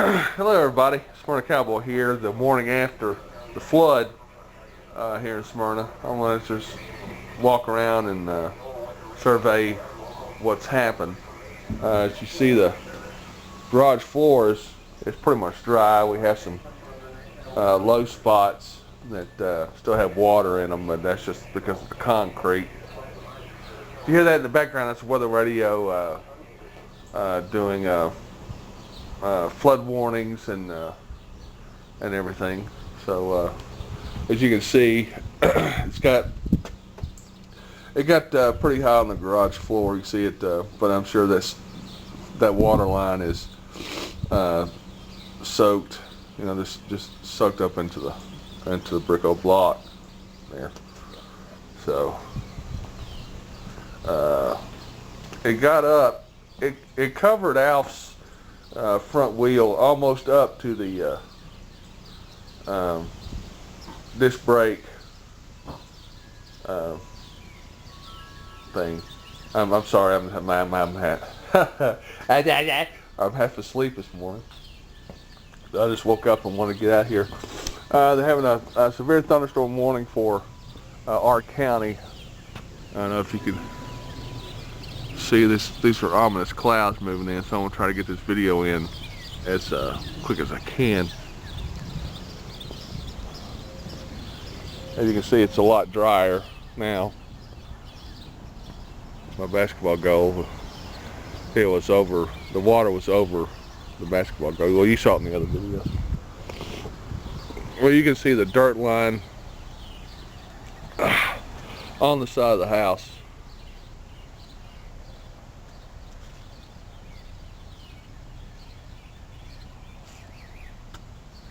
Hello everybody, Smyrna Cowboy here, the morning after the flood here in Smyrna. I'm going to just walk around and survey what's happened. As you see, the garage floor is pretty much dry. We have some low spots that still have water in them, but that's just because of the concrete. If you hear that in the background, that's the weather radio doing flood warnings and everything. So as you can see, it got pretty high on the garage floor. You see it, but I'm sure that water line is soaked. You know, this just soaked up into the brick old block there. So it got up. It covered Alf's front wheel almost up to the disc brake thing. I'm sorry, I'm half asleep this morning. I just woke up and wanted to get out here. They're having a severe thunderstorm warning for our county. I don't know if you could see this. These are ominous clouds moving in, so I'm gonna try to get this video in as quick as I can. As you can see, it's a lot drier now. My basketball goal, it was over. The water was over the basketball goal. Well, you saw it in the other video. Well, you can see the dirt line on the side of the house.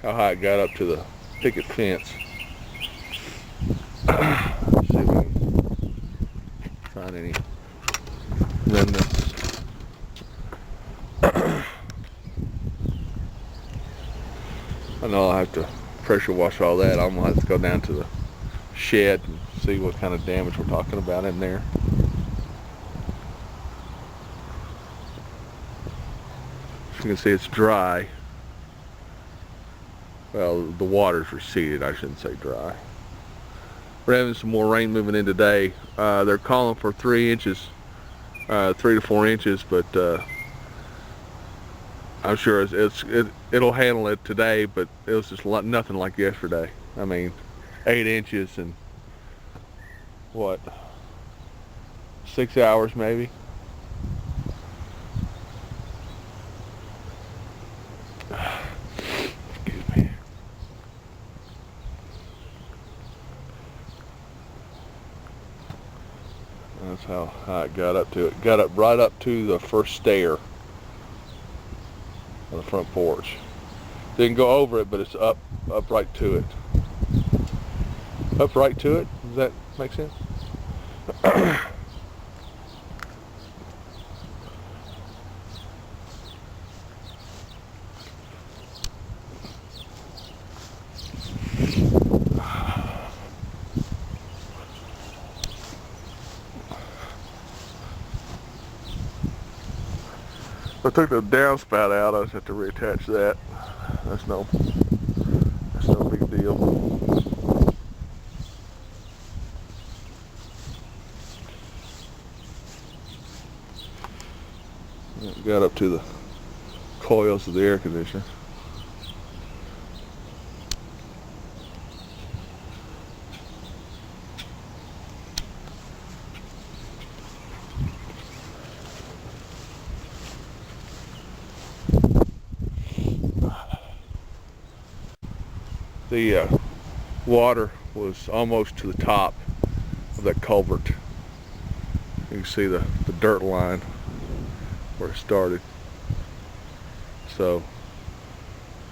How high it got up to the picket fence. Let's see if we can find any remnants. I know I'll have to pressure wash all that. I'm gonna have to go down to the shed and see what kind of damage we're talking about in there. As you can see, it's dry. Well, the water's receded, I shouldn't say dry. We're having some more rain moving in today. They're calling for 3 inches, 3 to 4 inches, but I'm sure it'll handle it today, but it was just nothing like yesterday. I mean, 8 inches in what, 6 hours maybe? That's how high it got up to. It got up right up to the first stair on the front porch. Didn't go over it, but it's up right to it. Up right to it? Does that make sense? I took the downspout out. I just have to reattach that. That's no big deal. It got up to the coils of the air conditioner. The water was almost to the top of that culvert. You can see the dirt line where it started. So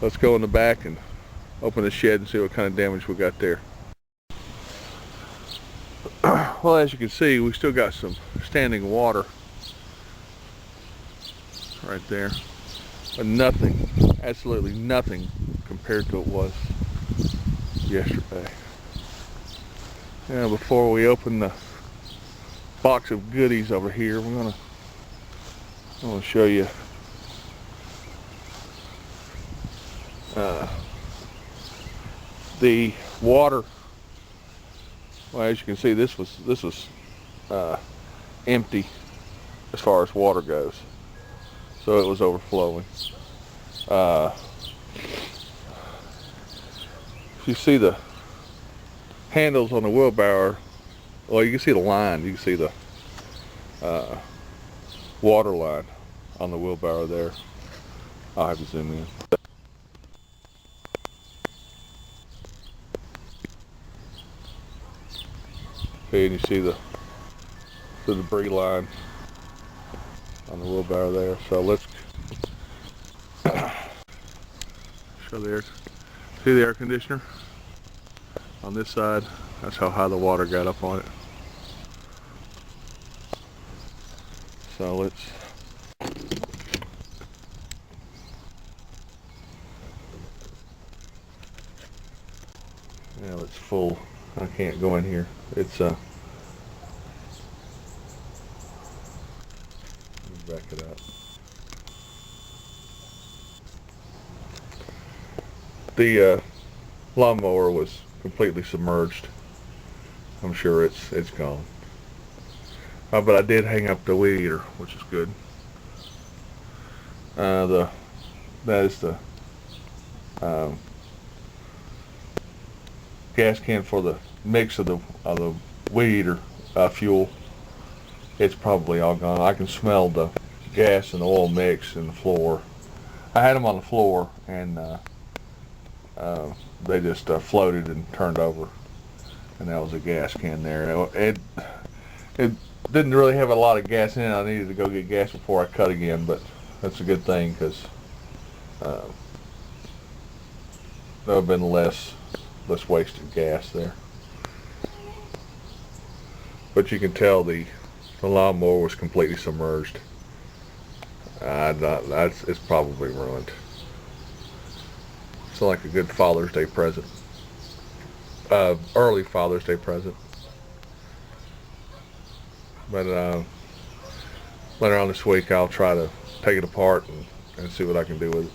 let's go in the back and open the shed and see what kind of damage we got there. Well, as you can see, we still got some standing water right there, but nothing, absolutely nothing compared to what it was yesterday. Now, before we open the box of goodies over here, I'm gonna show you The water, well, as you can see, this was empty as far as water goes, so it was overflowing. If you see the handles on the wheelbarrow, well, you can see the line. You can see the water line on the wheelbarrow there. I'll have to zoom in. Okay, and you see the debris line on the wheelbarrow there. So let's show the see the air conditioner on this side. That's how high the water got up on it. So let's it's full. I can't go in here. It's back it up. The lawnmower was completely submerged. I'm sure it's gone. But I did hang up the weed eater, which is good. That is the gas can for the mix of the weed eater fuel. It's probably all gone. I can smell the gas and oil mix in the floor. I had them on the floor, and they just floated and turned over, and that was a gas can there. It didn't really have a lot of gas in it. I needed to go get gas before I cut again, but that's a good thing, because there would have been less wasted gas there. But you can tell the lawnmower was completely submerged. It's probably ruined. It's like a good Father's Day present. Early Father's Day present. But later on this week, I'll try to take it apart and see what I can do with it.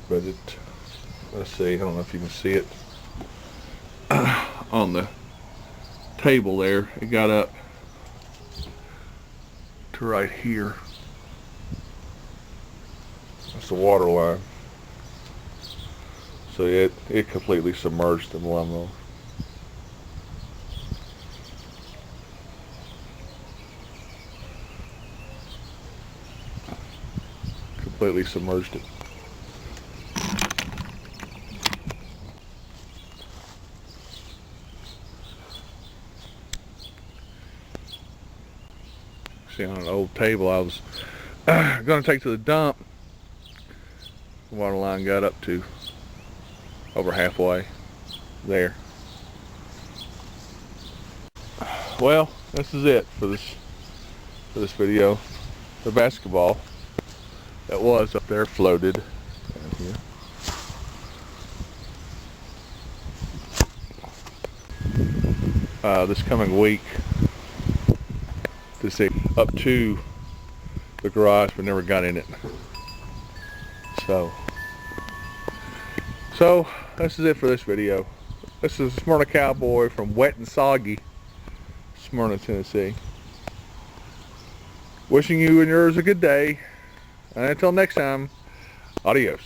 But let's see, I don't know if you can see it on the table there. It got up to right here. That's the water line. So it completely submerged the lawnmower. Completely submerged it. See, on an old table I was going to take to the dump. The water line got up to over halfway there. Well, this is it for this video. The basketball that was up there floated down here. This coming week, to see up to the garage, but never got in it. So this is it for this video. This is Smyrna Cowboy from wet and soggy Smyrna, Tennessee. Wishing you and yours a good day. And until next time, adios.